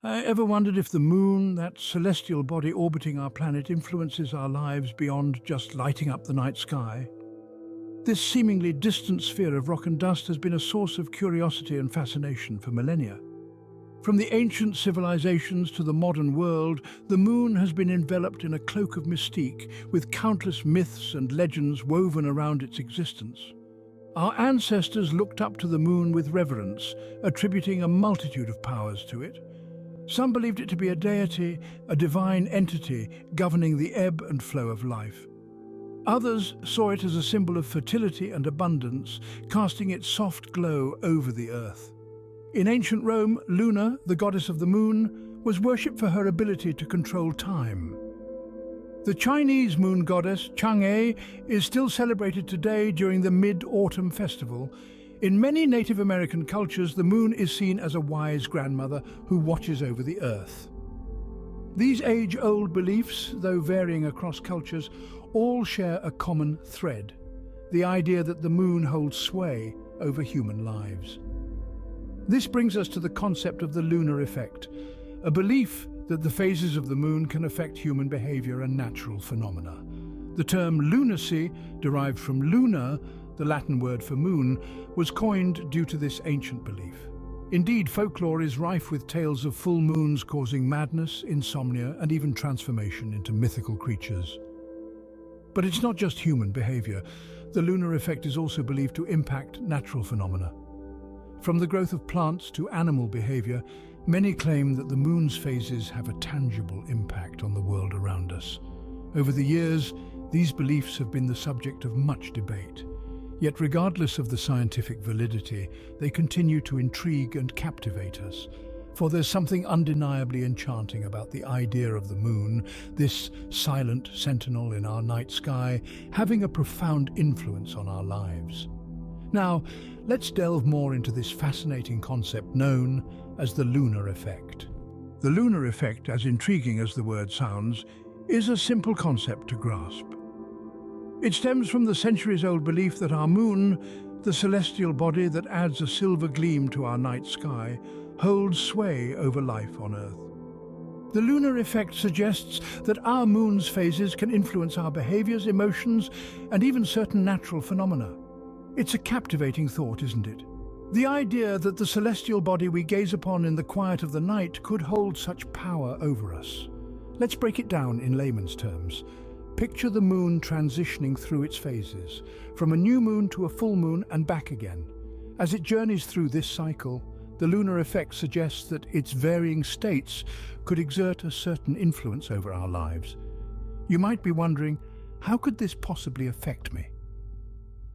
I ever wondered if the moon, that celestial body orbiting our planet, influences our lives beyond just lighting up the night sky? This seemingly distant sphere of rock and dust has been a source of curiosity and fascination for millennia. From the ancient civilizations to the modern world, the moon has been enveloped in a cloak of mystique, with countless myths and legends woven around its existence. Our ancestors looked up to the moon with reverence, attributing a multitude of powers to it. Some believed it to be a deity, a divine entity governing the ebb and flow of life. Others saw it as a symbol of fertility and abundance, casting its soft glow over the earth. In ancient Rome, Lunar, the goddess of the moon, was worshipped for her ability to control time. The Chinese moon goddess, Chang'e, is still celebrated today during the Mid-Autumn Festival. In many Native American cultures, the moon is seen as a wise grandmother who watches over the earth. These age-old beliefs, though varying across cultures, all share a common thread: the idea that the moon holds sway over human lives. This brings us to the concept of the lunar effect, a belief that the phases of the moon can affect human behavior and natural phenomena. The term lunacy, derived from lunar, the Latin word for moon, was coined due to this ancient belief. Indeed, folklore is rife with tales of full moons causing madness, insomnia, and even transformation into mythical creatures. But it's not just human behavior. The lunar effect is also believed to impact natural phenomena. From the growth of plants to animal behavior, many claim that the moon's phases have a tangible impact on the world around us. Over the years, these beliefs have been the subject of much debate. Yet regardless of the scientific validity, they continue to intrigue and captivate us. For there's something undeniably enchanting about the idea of the moon, this silent sentinel in our night sky, having a profound influence on our lives. Now, let's delve more into this fascinating concept known as the lunar effect. The lunar effect, as intriguing as the word sounds, is a simple concept to grasp. It stems from the centuries-old belief that our moon, the celestial body that adds a silver gleam to our night sky, holds sway over life on Earth. The lunar effect suggests that our moon's phases can influence our behaviors, emotions, and even certain natural phenomena. It's a captivating thought, isn't it? The idea that the celestial body we gaze upon in the quiet of the night could hold such power over us. Let's break it down in layman's terms. Picture the moon transitioning through its phases, from a new moon to a full moon and back again. As it journeys through this cycle, the lunar effect suggests that its varying states could exert a certain influence over our lives. You might be wondering, how could this possibly affect me?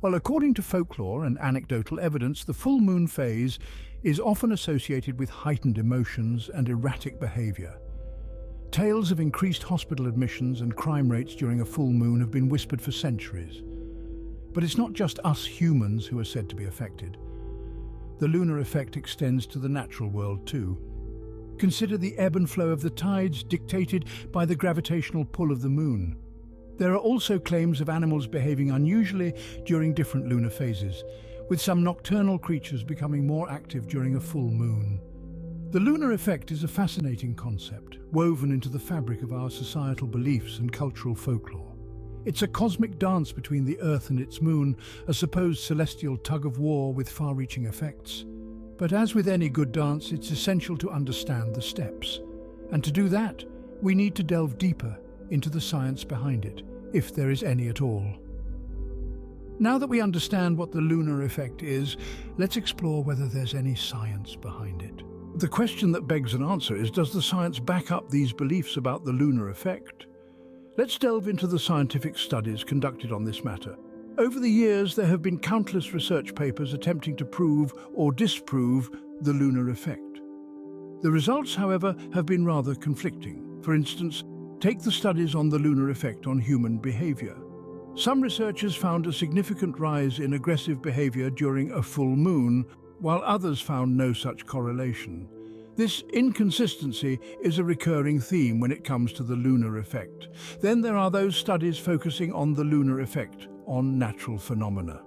Well, according to folklore and anecdotal evidence, the full moon phase is often associated with heightened emotions and erratic behavior. Tales of increased hospital admissions and crime rates during a full moon have been whispered for centuries. But it's not just us humans who are said to be affected. The lunar effect extends to the natural world too. Consider the ebb and flow of the tides dictated by the gravitational pull of the moon. There are also claims of animals behaving unusually during different lunar phases, with some nocturnal creatures becoming more active during a full moon. The lunar effect is a fascinating concept, woven into the fabric of our societal beliefs and cultural folklore. It's a cosmic dance between the Earth and its moon, a supposed celestial tug-of-war with far-reaching effects. But as with any good dance, it's essential to understand the steps. And to do that, we need to delve deeper into the science behind it, if there is any at all. Now that we understand what the lunar effect is, let's explore whether there's any science behind it. The question that begs an answer is, does the science back up these beliefs about the lunar effect? Let's delve into the scientific studies conducted on this matter. Over the years, there have been countless research papers attempting to prove or disprove the lunar effect. The results, however, have been rather conflicting. For instance, take the studies on the lunar effect on human behavior. Some researchers found a significant rise in aggressive behavior during a full moon, while others found no such correlation. This inconsistency is a recurring theme when it comes to the lunar effect. Then there are those studies focusing on the lunar effect on natural phenomena.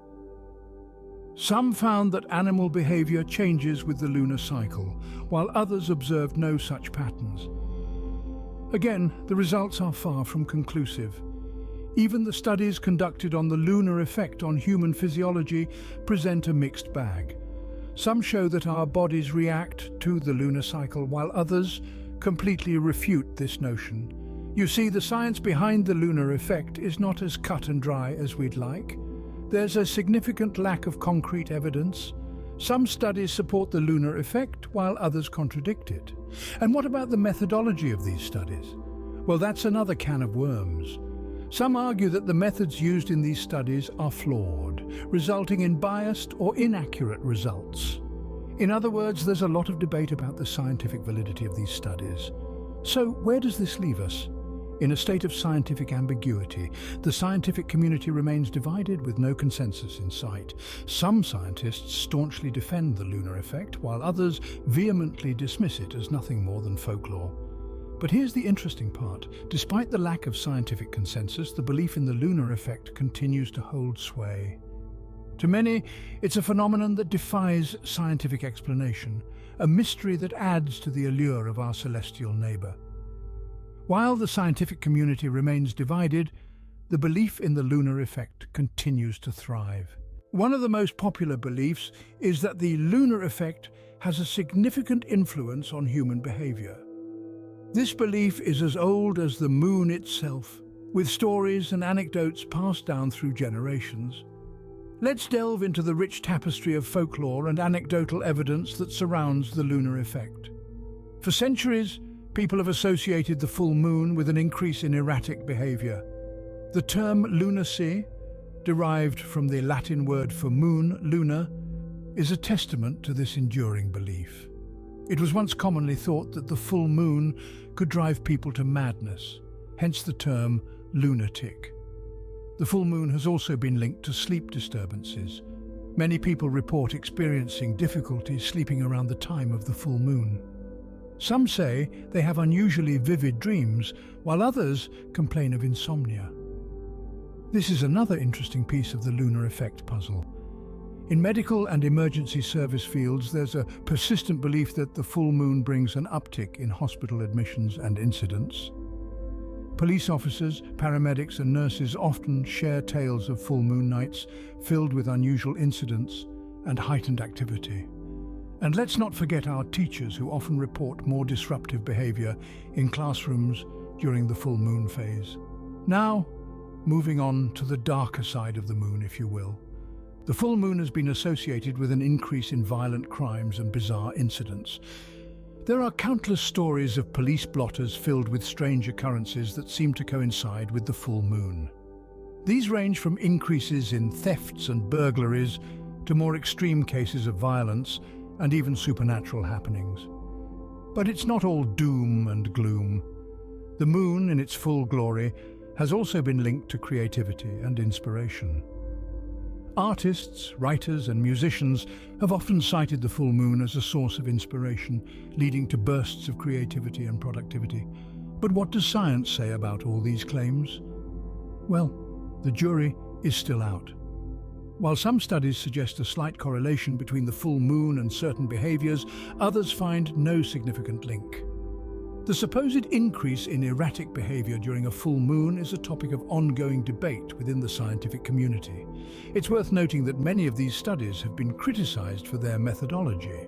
Some found that animal behavior changes with the lunar cycle, while others observed no such patterns. Again, the results are far from conclusive. Even the studies conducted on the lunar effect on human physiology present a mixed bag. Some show that our bodies react to the lunar cycle, while others completely refute this notion. You see, the science behind the lunar effect is not as cut and dry as we'd like. There's a significant lack of concrete evidence. Some studies support the lunar effect, while others contradict it. And what about the methodology of these studies? Well, that's another can of worms. Some argue that the methods used in these studies are flawed, resulting in biased or inaccurate results. In other words, there's a lot of debate about the scientific validity of these studies. So, where does this leave us? In a state of scientific ambiguity, the scientific community remains divided with no consensus in sight. Some scientists staunchly defend the lunar effect, while others vehemently dismiss it as nothing more than folklore. But here's the interesting part. Despite the lack of scientific consensus, the belief in the lunar effect continues to hold sway. To many, it's a phenomenon that defies scientific explanation, a mystery that adds to the allure of our celestial neighbor. While the scientific community remains divided, the belief in the lunar effect continues to thrive. One of the most popular beliefs is that the lunar effect has a significant influence on human behavior. This belief is as old as the moon itself, with stories and anecdotes passed down through generations. Let's delve into the rich tapestry of folklore and anecdotal evidence that surrounds the lunar effect. For centuries, people have associated the full moon with an increase in erratic behavior. The term lunacy, derived from the Latin word for moon, luna, is a testament to this enduring belief. It was once commonly thought that the full moon could drive people to madness, hence the term lunatic. The full moon has also been linked to sleep disturbances. Many people report experiencing difficulty sleeping around the time of the full moon. Some say they have unusually vivid dreams, while others complain of insomnia. This is another interesting piece of the lunar effect puzzle. In medical and emergency service fields, there's a persistent belief that the full moon brings an uptick in hospital admissions and incidents. Police officers, paramedics and nurses often share tales of full moon nights filled with unusual incidents and heightened activity. And let's not forget our teachers, who often report more disruptive behavior in classrooms during the full moon phase. Now, moving on to the darker side of the moon, if you will. The full moon has been associated with an increase in violent crimes and bizarre incidents. There are countless stories of police blotters filled with strange occurrences that seem to coincide with the full moon. These range from increases in thefts and burglaries to more extreme cases of violence and even supernatural happenings. But it's not all doom and gloom. The moon, in its full glory, has also been linked to creativity and inspiration. Artists, writers and musicians have often cited the full moon as a source of inspiration, leading to bursts of creativity and productivity. But what does science say about all these claims? Well, the jury is still out. While some studies suggest a slight correlation between the full moon and certain behaviors, others find no significant link. The supposed increase in erratic behavior during a full moon is a topic of ongoing debate within the scientific community. It's worth noting that many of these studies have been criticized for their methodology.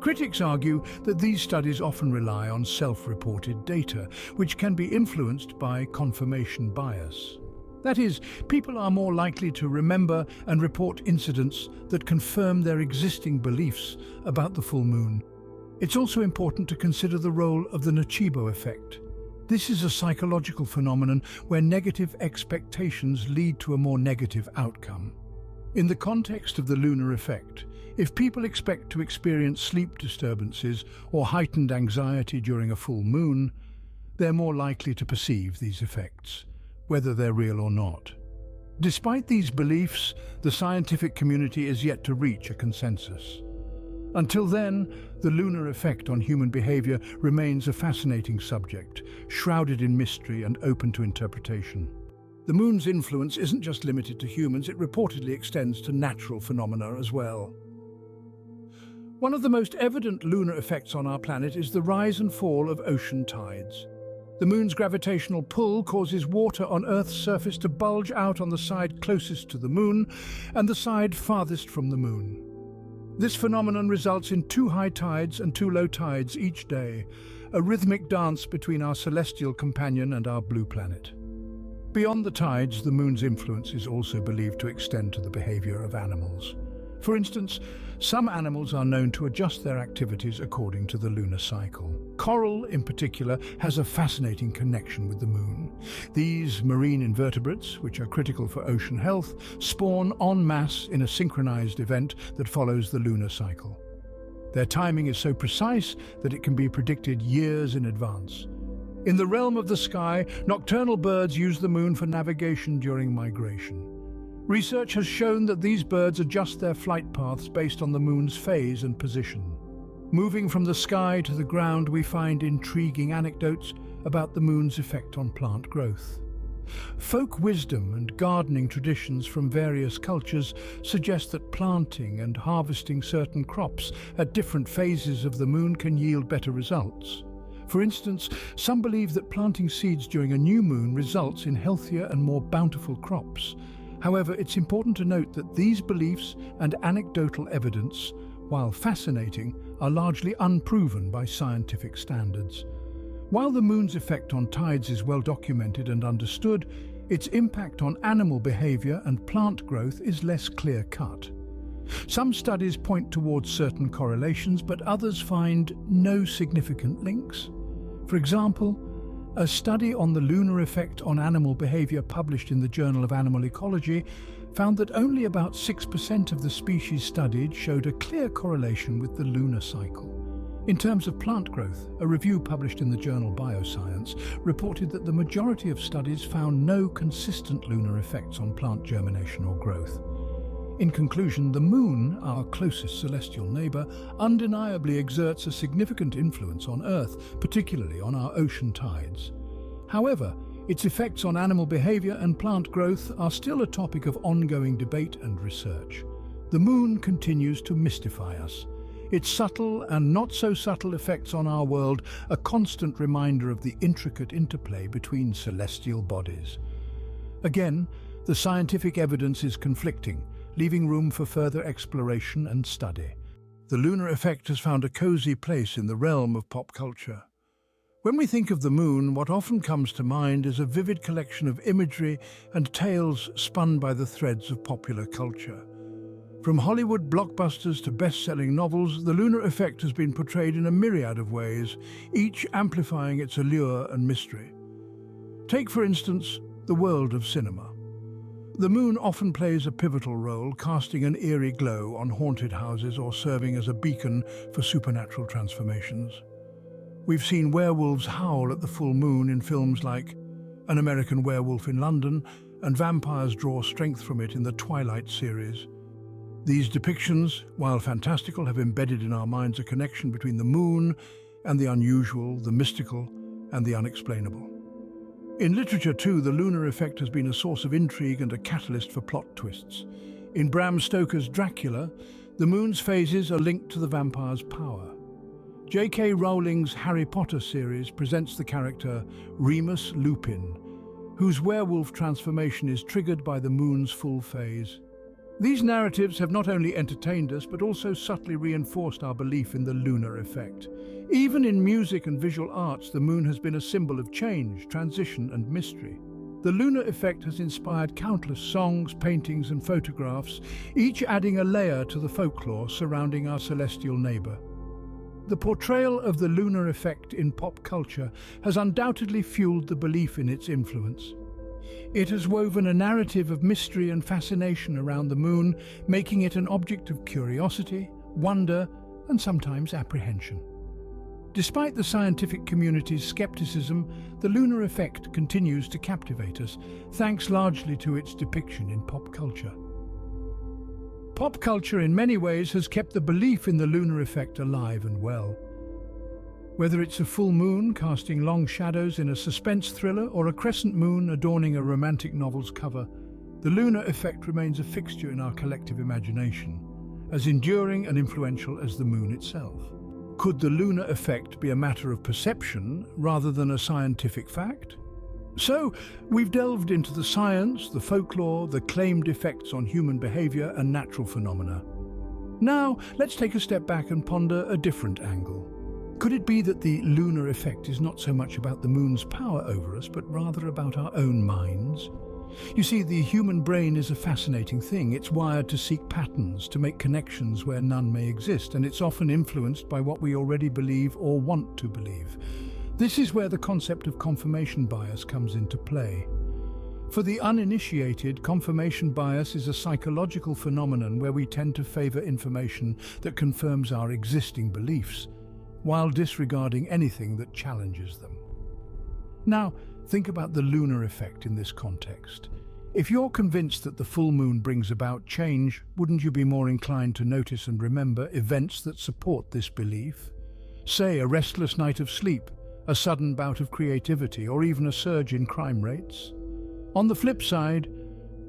Critics argue that these studies often rely on self-reported data, which can be influenced by confirmation bias. That is, people are more likely to remember and report incidents that confirm their existing beliefs about the full moon. It's also important to consider the role of the nocebo effect. This is a psychological phenomenon where negative expectations lead to a more negative outcome. In the context of the lunar effect, if people expect to experience sleep disturbances or heightened anxiety during a full moon, they're more likely to perceive these effects, whether they're real or not. Despite these beliefs, the scientific community is yet to reach a consensus. Until then, the lunar effect on human behavior remains a fascinating subject, shrouded in mystery and open to interpretation. The moon's influence isn't just limited to humans, it reportedly extends to natural phenomena as well. One of the most evident lunar effects on our planet is the rise and fall of ocean tides. The moon's gravitational pull causes water on Earth's surface to bulge out on the side closest to the moon and the side farthest from the moon. This phenomenon results in 2 high tides and 2 low tides each day, a rhythmic dance between our celestial companion and our blue planet. Beyond the tides, the moon's influence is also believed to extend to the behavior of animals. For instance, some animals are known to adjust their activities according to the lunar cycle. Coral, in particular, has a fascinating connection with the moon. These marine invertebrates, which are critical for ocean health, spawn en masse in a synchronized event that follows the lunar cycle. Their timing is so precise that it can be predicted years in advance. In the realm of the sky, nocturnal birds use the moon for navigation during migration. Research has shown that these birds adjust their flight paths based on the moon's phase and position. Moving from the sky to the ground, we find intriguing anecdotes about the moon's effect on plant growth. Folk wisdom and gardening traditions from various cultures suggest that planting and harvesting certain crops at different phases of the moon can yield better results. For instance, some believe that planting seeds during a new moon results in healthier and more bountiful crops. However, it's important to note that these beliefs and anecdotal evidence, while fascinating, are largely unproven by scientific standards. While the moon's effect on tides is well documented and understood, its impact on animal behavior and plant growth is less clear-cut. Some studies point towards certain correlations, but others find no significant links. For example, a study on the lunar effect on animal behavior published in the Journal of Animal Ecology found that only about 6% of the species studied showed a clear correlation with the lunar cycle. In terms of plant growth, a review published in the journal Bioscience reported that the majority of studies found no consistent lunar effects on plant germination or growth. In conclusion, the moon, our closest celestial neighbour, undeniably exerts a significant influence on Earth, particularly on our ocean tides. However, its effects on animal behaviour and plant growth are still a topic of ongoing debate and research. The moon continues to mystify us. Its subtle and not so subtle effects on our world, a constant reminder of the intricate interplay between celestial bodies. Again, the scientific evidence is conflicting, leaving room for further exploration and study. The lunar effect has found a cozy place in the realm of pop culture. When we think of the moon, what often comes to mind is a vivid collection of imagery and tales spun by the threads of popular culture. From Hollywood blockbusters to best-selling novels, the lunar effect has been portrayed in a myriad of ways, each amplifying its allure and mystery. Take, for instance, the world of cinema. The moon often plays a pivotal role, casting an eerie glow on haunted houses or serving as a beacon for supernatural transformations. We've seen werewolves howl at the full moon in films like An American Werewolf in London, and vampires draw strength from it in the Twilight series. These depictions, while fantastical, have embedded in our minds a connection between the moon and the unusual, the mystical, and the unexplainable. In literature too, the lunar effect has been a source of intrigue and a catalyst for plot twists. In Bram Stoker's Dracula, the moon's phases are linked to the vampire's power. J.K. Rowling's Harry Potter series presents the character Remus Lupin, whose werewolf transformation is triggered by the moon's full phase. These narratives have not only entertained us, but also subtly reinforced our belief in the lunar effect. Even in music and visual arts, the moon has been a symbol of change, transition, and mystery. The lunar effect has inspired countless songs, paintings, and photographs, each adding a layer to the folklore surrounding our celestial neighbour. The portrayal of the lunar effect in pop culture has undoubtedly fueled the belief in its influence. It has woven a narrative of mystery and fascination around the moon, making it an object of curiosity, wonder, and sometimes apprehension. Despite the scientific community's skepticism, the lunar effect continues to captivate us, thanks largely to its depiction in pop culture. Pop culture in many ways has kept the belief in the lunar effect alive and well. Whether it's a full moon casting long shadows in a suspense thriller or a crescent moon adorning a romantic novel's cover, the lunar effect remains a fixture in our collective imagination, as enduring and influential as the moon itself. Could the lunar effect be a matter of perception rather than a scientific fact? So, we've delved into the science, the folklore, the claimed effects on human behavior and natural phenomena. Now, let's take a step back and ponder a different angle. Could it be that the lunar effect is not so much about the moon's power over us, but rather about our own minds? You see, the human brain is a fascinating thing. It's wired to seek patterns, to make connections where none may exist, and it's often influenced by what we already believe or want to believe. This is where the concept of confirmation bias comes into play. For the uninitiated, confirmation bias is a psychological phenomenon where we tend to favor information that confirms our existing beliefs, while disregarding anything that challenges them. Now, think about the lunar effect in this context. If you're convinced that the full moon brings about change, wouldn't you be more inclined to notice and remember events that support this belief? Say, a restless night of sleep, a sudden bout of creativity, or even a surge in crime rates? On the flip side,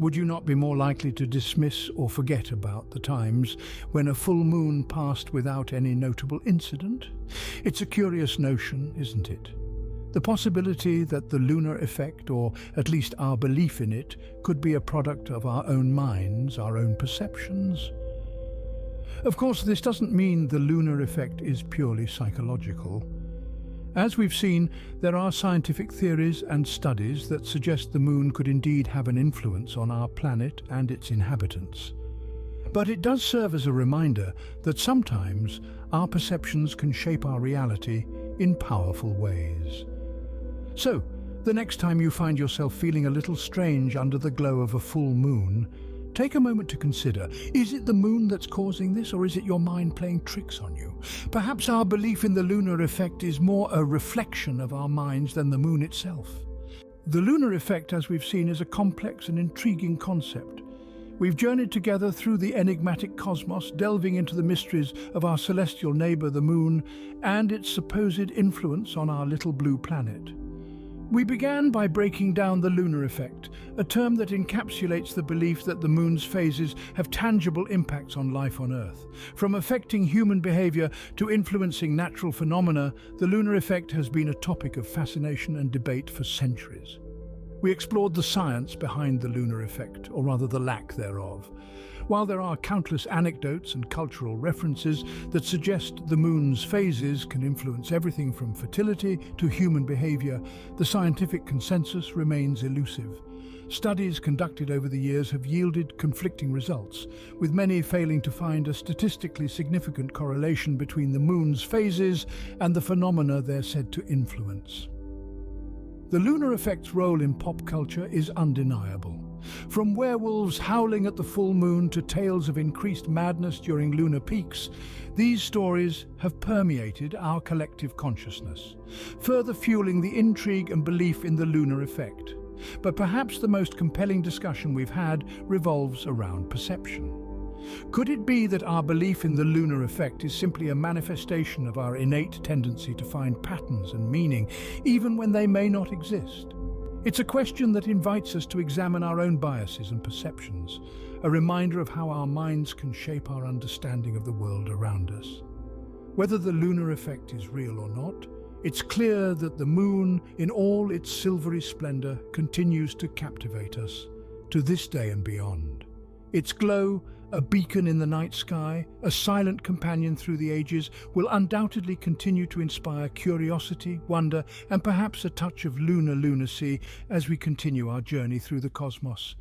would you not be more likely to dismiss or forget about the times when a full moon passed without any notable incident? It's a curious notion, isn't it? The possibility that the lunar effect, or at least our belief in it, could be a product of our own minds, our own perceptions. Of course, this doesn't mean the lunar effect is purely psychological. As we've seen, there are scientific theories and studies that suggest the moon could indeed have an influence on our planet and its inhabitants. But it does serve as a reminder that sometimes our perceptions can shape our reality in powerful ways. So, the next time you find yourself feeling a little strange under the glow of a full moon, take a moment to consider, is it the moon that's causing this, or is it your mind playing tricks on you? Perhaps our belief in the lunar effect is more a reflection of our minds than the moon itself. The lunar effect, as we've seen, is a complex and intriguing concept. We've journeyed together through the enigmatic cosmos, delving into the mysteries of our celestial neighbour, the moon, and its supposed influence on our little blue planet. We began by breaking down the lunar effect, a term that encapsulates the belief that the moon's phases have tangible impacts on life on Earth. From affecting human behavior to influencing natural phenomena, the lunar effect has been a topic of fascination and debate for centuries. We explored the science behind the lunar effect, or rather the lack thereof. While there are countless anecdotes and cultural references that suggest the moon's phases can influence everything from fertility to human behavior, the scientific consensus remains elusive. Studies conducted over the years have yielded conflicting results, with many failing to find a statistically significant correlation between the moon's phases and the phenomena they're said to influence. The lunar effect's role in pop culture is undeniable. From werewolves howling at the full moon to tales of increased madness during lunar peaks, these stories have permeated our collective consciousness, further fueling the intrigue and belief in the lunar effect. But perhaps the most compelling discussion we've had revolves around perception. Could it be that our belief in the lunar effect is simply a manifestation of our innate tendency to find patterns and meaning, even when they may not exist? It's a question that invites us to examine our own biases and perceptions, a reminder of how our minds can shape our understanding of the world around us. Whether the lunar effect is real or not, it's clear that the moon, in all its silvery splendor, continues to captivate us, to this day and beyond. Its glow, a beacon in the night sky, a silent companion through the ages, will undoubtedly continue to inspire curiosity, wonder, and perhaps a touch of lunar lunacy as we continue our journey through the cosmos.